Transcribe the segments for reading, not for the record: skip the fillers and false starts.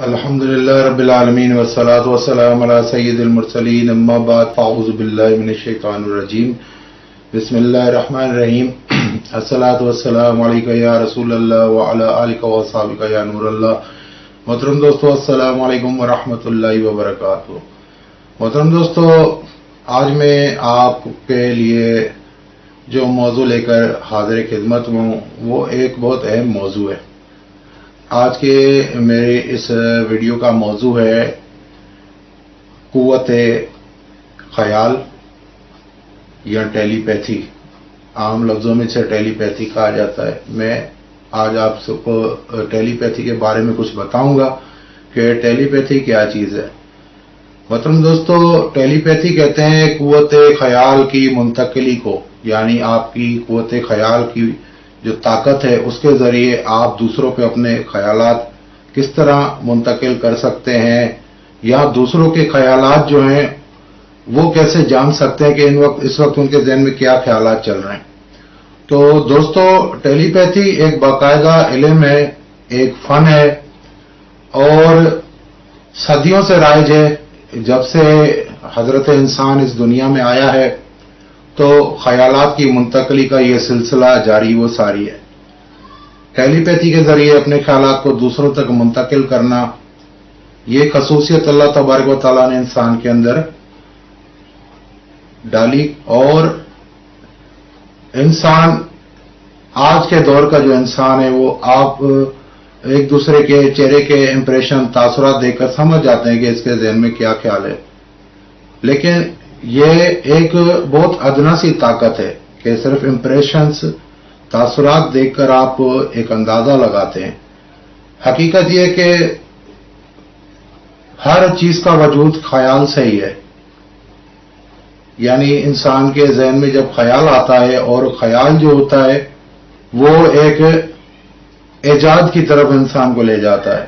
الحمدللہ رب العالمین والصلاة والسلام علی سید المرسلین اما بعد فاعوذ باللہ من الشیطان الرجیم بسم اللہ الرحمن الرحیم الصلاة والسلام علیکہ یا رسول اللہ وعلی آلکہ واصحابکہ یا نور اللہ. محترم دوستو، السلام علیکم ورحمۃ اللہ وبرکاتہ. محترم دوستو، آج میں آپ کے لیے جو موضوع لے کر حاضر خدمت ہوں وہ ایک بہت اہم موضوع ہے. آج کے میرے اس ویڈیو کا موضوع ہے قوت خیال یا ٹیلی پیتھی. عام لفظوں میں اسے ٹیلی پیتھی کہا جاتا ہے. میں آج آپ سب کو ٹیلی پیتھی کے بارے میں کچھ بتاؤں گا کہ ٹیلی پیتھی کیا چیز ہے. محترم دوستو، ٹیلی پیتھی کہتے ہیں قوت خیال کی منتقلی کو، یعنی آپ کی قوت خیال کی جو طاقت ہے اس کے ذریعے آپ دوسروں پہ اپنے خیالات کس طرح منتقل کر سکتے ہیں، یا دوسروں کے خیالات جو ہیں وہ کیسے جان سکتے ہیں کہ اس وقت ان کے ذہن میں کیا خیالات چل رہے ہیں. تو دوستو، ٹیلی پیتھی ایک باقاعدہ علم ہے، ایک فن ہے، اور صدیوں سے رائج ہے. جب سے حضرت انسان اس دنیا میں آیا ہے تو خیالات کی منتقلی کا یہ سلسلہ جاری و ساری ہے. ٹیلی پیتھی کے ذریعے اپنے خیالات کو دوسروں تک منتقل کرنا، یہ خصوصیت اللہ تبارک و تعالیٰ نے انسان کے اندر ڈالی. اور انسان، آج کے دور کا جو انسان ہے، وہ آپ ایک دوسرے کے چہرے کے امپریشن، تاثرات دیکھ کر سمجھ جاتے ہیں کہ اس کے ذہن میں کیا خیال ہے. لیکن یہ ایک بہت ادنا سی طاقت ہے کہ صرف امپریشنز، تاثرات دیکھ کر آپ ایک اندازہ لگاتے ہیں. حقیقت یہ کہ ہر چیز کا وجود خیال سے ہی ہے. یعنی انسان کے ذہن میں جب خیال آتا ہے، اور خیال جو ہوتا ہے وہ ایک ایجاد کی طرف انسان کو لے جاتا ہے.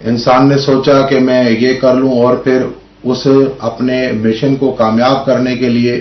انسان نے سوچا کہ میں یہ کر لوں، اور پھر اس اپنے مشن کو کامیاب کرنے کے لیے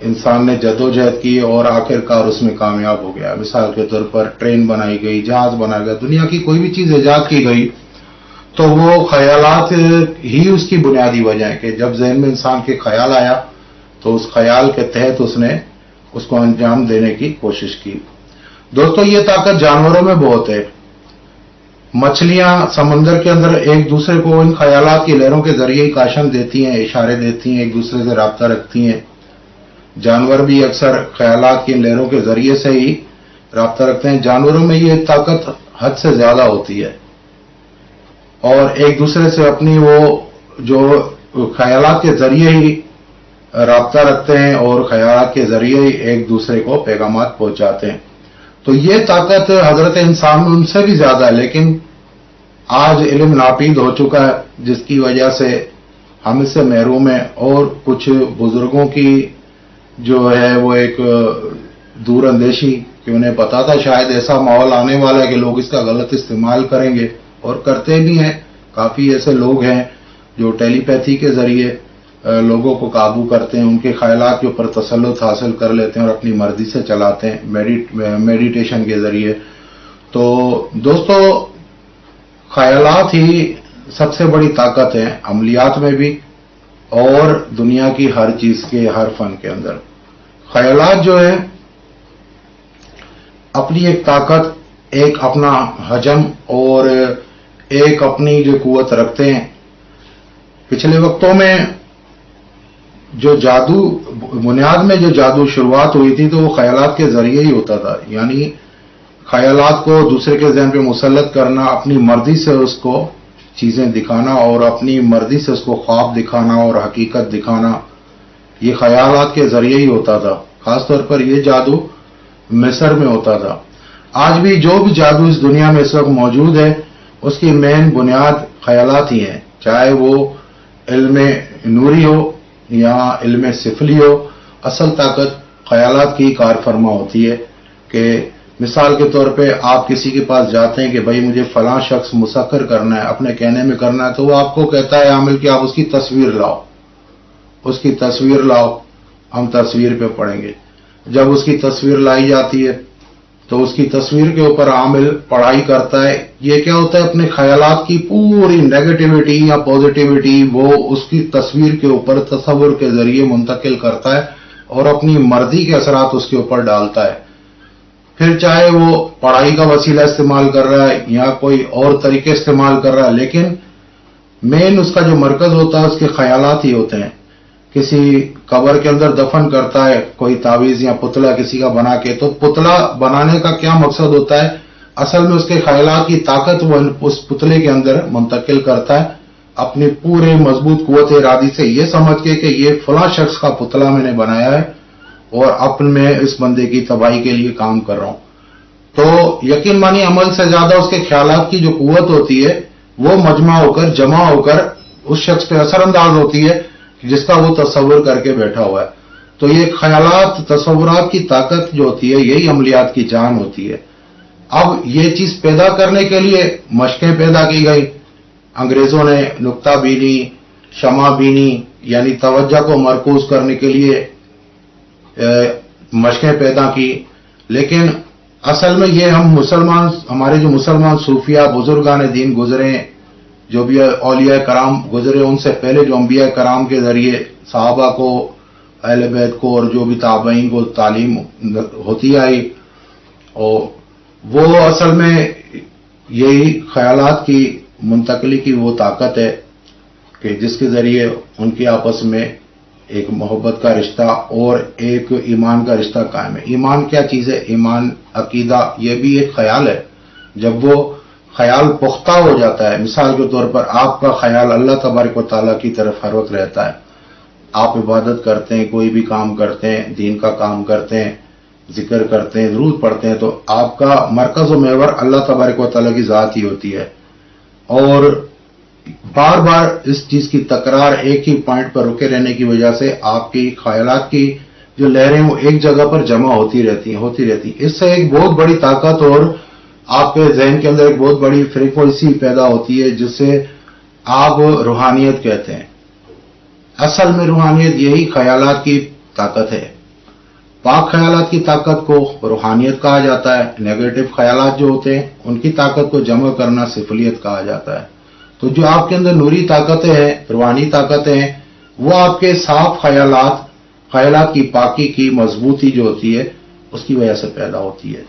انسان نے جدوجہد کی اور آخرکار اس میں کامیاب ہو گیا. مثال کے طور پر ٹرین بنائی گئی، جہاز بنایا گیا، دنیا کی کوئی بھی چیز ایجاد کی گئی تو وہ خیالات ہی اس کی بنیادی وجہ ہے کہ جب ذہن میں انسان کے خیال آیا تو اس خیال کے تحت اس نے اس کو انجام دینے کی کوشش کی. دوستو، یہ طاقت جانوروں میں بہت ہے. مچھلیاں سمندر کے اندر ایک دوسرے کو ان خیالات کی لہروں کے ذریعے ہی کاشن دیتی ہیں، اشارے دیتی ہیں، ایک دوسرے سے رابطہ رکھتی ہیں. جانور بھی اکثر خیالات کی لہروں کے ذریعے سے ہی رابطہ رکھتے ہیں. جانوروں میں یہ طاقت حد سے زیادہ ہوتی ہے، اور ایک دوسرے سے اپنی وہ جو خیالات کے ذریعے ہی رابطہ رکھتے ہیں، اور خیالات کے ذریعے ہی ایک دوسرے کو پیغامات پہنچاتے ہیں. تو یہ طاقت حضرت انسان میں ان سے بھی زیادہ ہے، لیکن آج علم ناپید ہو چکا ہے، جس کی وجہ سے ہم اس سے محروم ہیں. اور کچھ بزرگوں کی جو ہے وہ ایک دور اندیشی کہ انہیں پتا تھا شاید ایسا ماحول آنے والا ہے کہ لوگ اس کا غلط استعمال کریں گے، اور کرتے بھی ہیں. کافی ایسے لوگ ہیں جو ٹیلی پیتھی کے ذریعے لوگوں کو قابو کرتے ہیں، ان کے خیالات کے اوپر تسلط حاصل کر لیتے ہیں اور اپنی مرضی سے چلاتے ہیں میڈیٹیشن کے ذریعے. تو دوستو، خیالات ہی سب سے بڑی طاقت ہے، عملیات میں بھی اور دنیا کی ہر چیز کے، ہر فن کے اندر. خیالات جو ہے اپنی ایک طاقت، ایک اپنا حجم اور ایک اپنی جو قوت رکھتے ہیں. پچھلے وقتوں میں جو جادو، بنیاد میں جو جادو شروعات ہوئی تھی تو وہ خیالات کے ذریعے ہی ہوتا تھا. یعنی خیالات کو دوسرے کے ذہن پہ مسلط کرنا، اپنی مرضی سے اس کو چیزیں دکھانا، اور اپنی مرضی سے اس کو خواب دکھانا اور حقیقت دکھانا، یہ خیالات کے ذریعے ہی ہوتا تھا. خاص طور پر یہ جادو مصر میں ہوتا تھا. آج بھی جو بھی جادو اس دنیا میں اس وقت موجود ہے اس کی مین بنیاد خیالات ہی ہیں، چاہے وہ علم نوری ہو یا علم سفلی ہو. اصل طاقت خیالات کی کار فرما ہوتی ہے. کہ مثال کے طور پہ آپ کسی کے پاس جاتے ہیں کہ بھائی مجھے فلاں شخص مسخر کرنا ہے، اپنے کہنے میں کرنا ہے، تو وہ آپ کو کہتا ہے عامل کہ آپ اس کی تصویر لاؤ، اس کی تصویر لاؤ، ہم تصویر پہ پڑھیں گے. جب اس کی تصویر لائی جاتی ہے تو اس کی تصویر کے اوپر عامل پڑھائی کرتا ہے یہ کیا ہوتا ہے، اپنے خیالات کی پوری نیگیٹیوٹی یا پازیٹیوٹی وہ اس کی تصویر کے اوپر تصور کے ذریعے منتقل کرتا ہے اور اپنی مرضی کے اثرات اس کے اوپر ڈالتا ہے. پھر چاہے وہ پڑھائی کا وسیلہ استعمال کر رہا ہے یا کوئی اور طریقے استعمال کر رہا ہے، لیکن مین اس کا جو مرکز ہوتا ہے اس کے خیالات ہی ہوتے ہیں. کسی قبر کے اندر دفن کرتا ہے کوئی تعویذ یا پتلا کسی کا بنا کے، تو پتلا بنانے کا کیا مقصد ہوتا ہے؟ اصل میں اس کے خیالات کی طاقت وہ اس پتلے کے اندر منتقل کرتا ہے اپنی پورے مضبوط قوت ارادی سے، یہ سمجھ کے کہ یہ فلاں شخص کا پتلا میں نے بنایا ہے اور اپنے میں اس بندے کی تباہی کے لیے کام کر رہا ہوں. تو یقین مانی عمل سے زیادہ اس کے خیالات کی جو قوت ہوتی ہے وہ مجمع ہو کر جمع ہو کر اس شخص پہ اثر انداز ہوتی ہے جس کا وہ تصور کر کے بیٹھا ہوا ہے. تو یہ خیالات تصورات کی طاقت جو ہوتی ہے یہی عملیات کی جان ہوتی ہے. اب یہ چیز پیدا کرنے کے لیے مشقیں پیدا کی گئی. انگریزوں نے نقطہ بینی، شمع بینی یعنی توجہ کو مرکوز کرنے کے لیے مشقیں پیدا کی. لیکن اصل میں یہ ہمارے جو مسلمان صوفیہ بزرگان دین گزرے، جو بھی اولیاء کرام گزرے، ان سے پہلے جو انبیاء کرام کے ذریعے صحابہ کو، اہل بیت کو اور جو بھی تابعین کو تعلیم ہوتی آئی، اور وہ اصل میں یہی خیالات کی منتقلی کی وہ طاقت ہے کہ جس کے ذریعے ان کے آپس میں ایک محبت کا رشتہ اور ایک ایمان کا رشتہ قائم ہے. ایمان کیا چیز ہے؟ ایمان عقیدہ یہ بھی ایک خیال ہے. جب وہ خیال پختہ ہو جاتا ہے، مثال کے طور پر آپ کا خیال اللہ تبارک و تعالیٰ کی طرف ہر وقت رہتا ہے، آپ عبادت کرتے ہیں، کوئی بھی کام کرتے ہیں، دین کا کام کرتے ہیں، ذکر کرتے ہیں، درود پڑھتے ہیں، تو آپ کا مرکز و محور اللہ تبارک و تعالیٰ کی ذات ہی ہوتی ہے. اور بار بار اس چیز کی تکرار ایک ہی پوائنٹ پر رکے رہنے کی وجہ سے آپ کی خیالات کی جو لہریں وہ ایک جگہ پر جمع ہوتی رہتی ہیں. اس سے ایک بہت بڑی طاقت اور آپ کے ذہن کے اندر ایک بہت بڑی فریکوینسی پیدا ہوتی ہے جسے آپ روحانیت کہتے ہیں. اصل میں روحانیت یہی خیالات کی طاقت ہے. پاک خیالات کی طاقت کو روحانیت کہا جاتا ہے. نیگیٹو خیالات جو ہوتے ہیں ان کی طاقت کو جمع کرنا سفلیت کہا جاتا ہے. تو جو آپ کے اندر نوری طاقتیں ہیں، روحانی طاقتیں ہیں، وہ آپ کے صاف خیالات کی پاکی کی مضبوطی جو ہوتی ہے اس کی وجہ سے پیدا ہوتی ہے.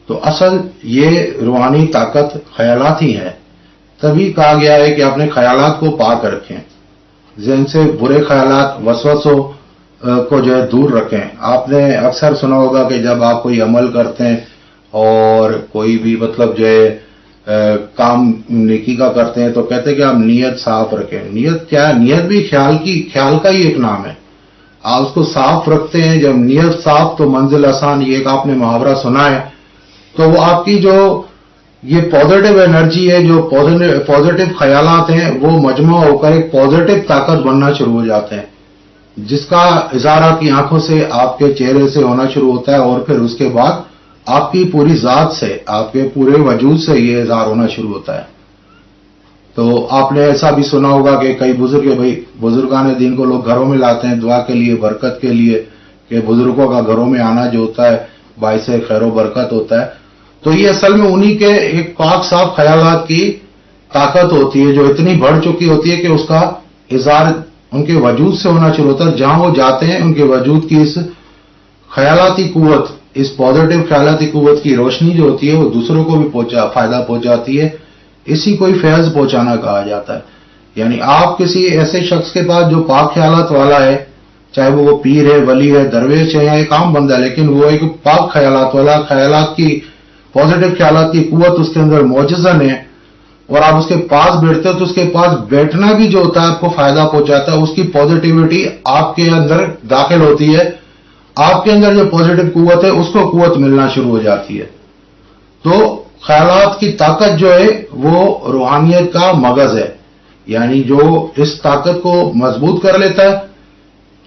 تو اصل یہ روحانی طاقت خیالات ہی ہے. تبھی کہا گیا ہے کہ اپنے خیالات کو پاک رکھیں، ذہن سے برے خیالات وسوسوں کو جو ہے دور رکھیں. آپ نے اکثر سنا ہوگا کہ جب آپ کوئی عمل کرتے ہیں اور کوئی بھی مطلب جو ہے کام نیکی کا کرتے ہیں تو کہتے ہیں کہ آپ نیت صاف رکھیں. نیت کیا ہے؟ نیت بھی خیال کا ہی ایک نام ہے. آپ اس کو صاف رکھتے ہیں. جب نیت صاف تو منزل آسان، یہ ایک آپ نے محاورہ سنا ہے. تو وہ آپ کی جو یہ پازیٹو انرجی ہے، جو پازیٹو خیالات ہیں، وہ مجمع ہو کر ایک پازیٹو طاقت بننا شروع ہو جاتے ہیں، جس کا اظہار آپ کی آنکھوں سے، آپ کے چہرے سے ہونا شروع ہوتا ہے، اور پھر اس کے بعد آپ کی پوری ذات سے، آپ کے پورے وجود سے یہ اظہار ہونا شروع ہوتا ہے. تو آپ نے ایسا بھی سنا ہوگا کہ کئی بزرگان دین کو لوگ گھروں میں لاتے ہیں دعا کے لیے، برکت کے لیے، کہ بزرگوں کا گھروں میں آنا جو ہوتا ہے باعث خیر و برکت ہوتا ہے. تو یہ اصل میں انہی کے ایک پاک صاف خیالات کی طاقت ہوتی ہے جو اتنی بڑھ چکی ہوتی ہے کہ اس کا اظہار ان کے وجود سے ہونا شروع ہوتا ہے. جہاں وہ جاتے ہیں ان کے وجود کی اس خیالاتی قوت، اس پازیٹو خیالاتی قوت کی روشنی جو ہوتی ہے وہ دوسروں کو بھی فائدہ پہنچاتی ہے. اسی کو ہی فیض پہنچانا کہا جاتا ہے. یعنی آپ کسی ایسے شخص کے پاس جو پاک خیالات والا ہے، چاہے وہ پیر ہے، ولی ہے، درویش ہے یا ایک عام بندہ ہے، لیکن وہ ایک پاک خیالات والا، خیالات کی پازیٹو خیالات کی قوت اس کے اندر موجزن ہے، اور آپ اس کے پاس بیٹھتے ہو تو اس کے پاس بیٹھنا بھی جو ہوتا ہے آپ کو فائدہ پہنچاتا ہے. اس کی پازیٹیوٹی آپ کے اندر داخل ہوتی ہے، آپ کے اندر جو پازیٹو قوت ہے اس کو قوت ملنا شروع ہو جاتی ہے. تو خیالات کی طاقت جو ہے وہ روحانیت کا مغز ہے. یعنی جو اس طاقت کو مضبوط کر لیتا ہے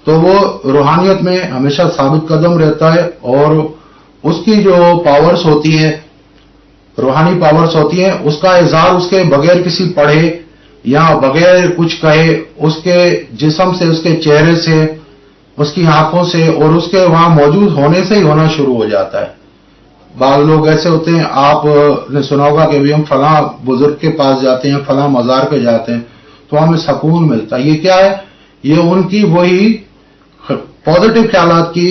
تو وہ روحانیت میں ہمیشہ ثابت قدم رہتا ہے، اور اس کی جو پاورز ہوتی ہیں، روحانی پاورز ہوتی ہیں، اس کا اظہار اس کے بغیر کسی پڑھے یا بغیر کچھ کہے اس کے جسم سے، اس کے چہرے سے، اس کی آنکھوں سے اور اس کے وہاں موجود ہونے سے ہی ہونا شروع ہو جاتا ہے. بعض لوگ ایسے ہوتے ہیں، آپ نے سنا ہوگا کہ ابھی ہم فلاں بزرگ کے پاس جاتے ہیں، فلاں مزار پہ جاتے ہیں تو ہمیں سکون ملتا ہے. یہ کیا ہے؟ یہ ان کی وہی پازیٹو خیالات کی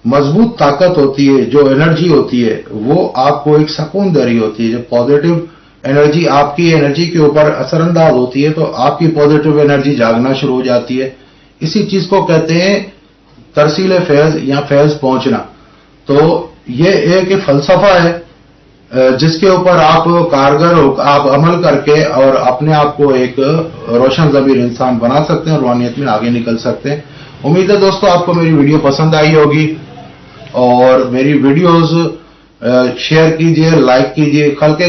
مضبوط طاقت ہوتی ہے، جو انرجی ہوتی ہے وہ آپ کو ایک سکون دے رہی ہوتی ہے. جب پازیٹو انرجی آپ کی انرجی کے اوپر اثر انداز ہوتی ہے تو آپ کی پازیٹو انرجی جاگنا شروع ہو جاتی ہے. اسی چیز کو کہتے ہیں ترسیل فیض یا فیض پہنچنا. تو یہ ایک فلسفہ ہے جس کے اوپر آپ کارگر آپ عمل کر کے اور اپنے آپ کو ایک روشن ضمیر انسان بنا سکتے ہیں، روحانیت میں آگے نکل سکتے ہیں. امید ہے دوستو آپ کو میری ویڈیو پسند آئی ہوگی، اور میری ویڈیوز شیئر کیجئے، لائک کیجئے. کل کے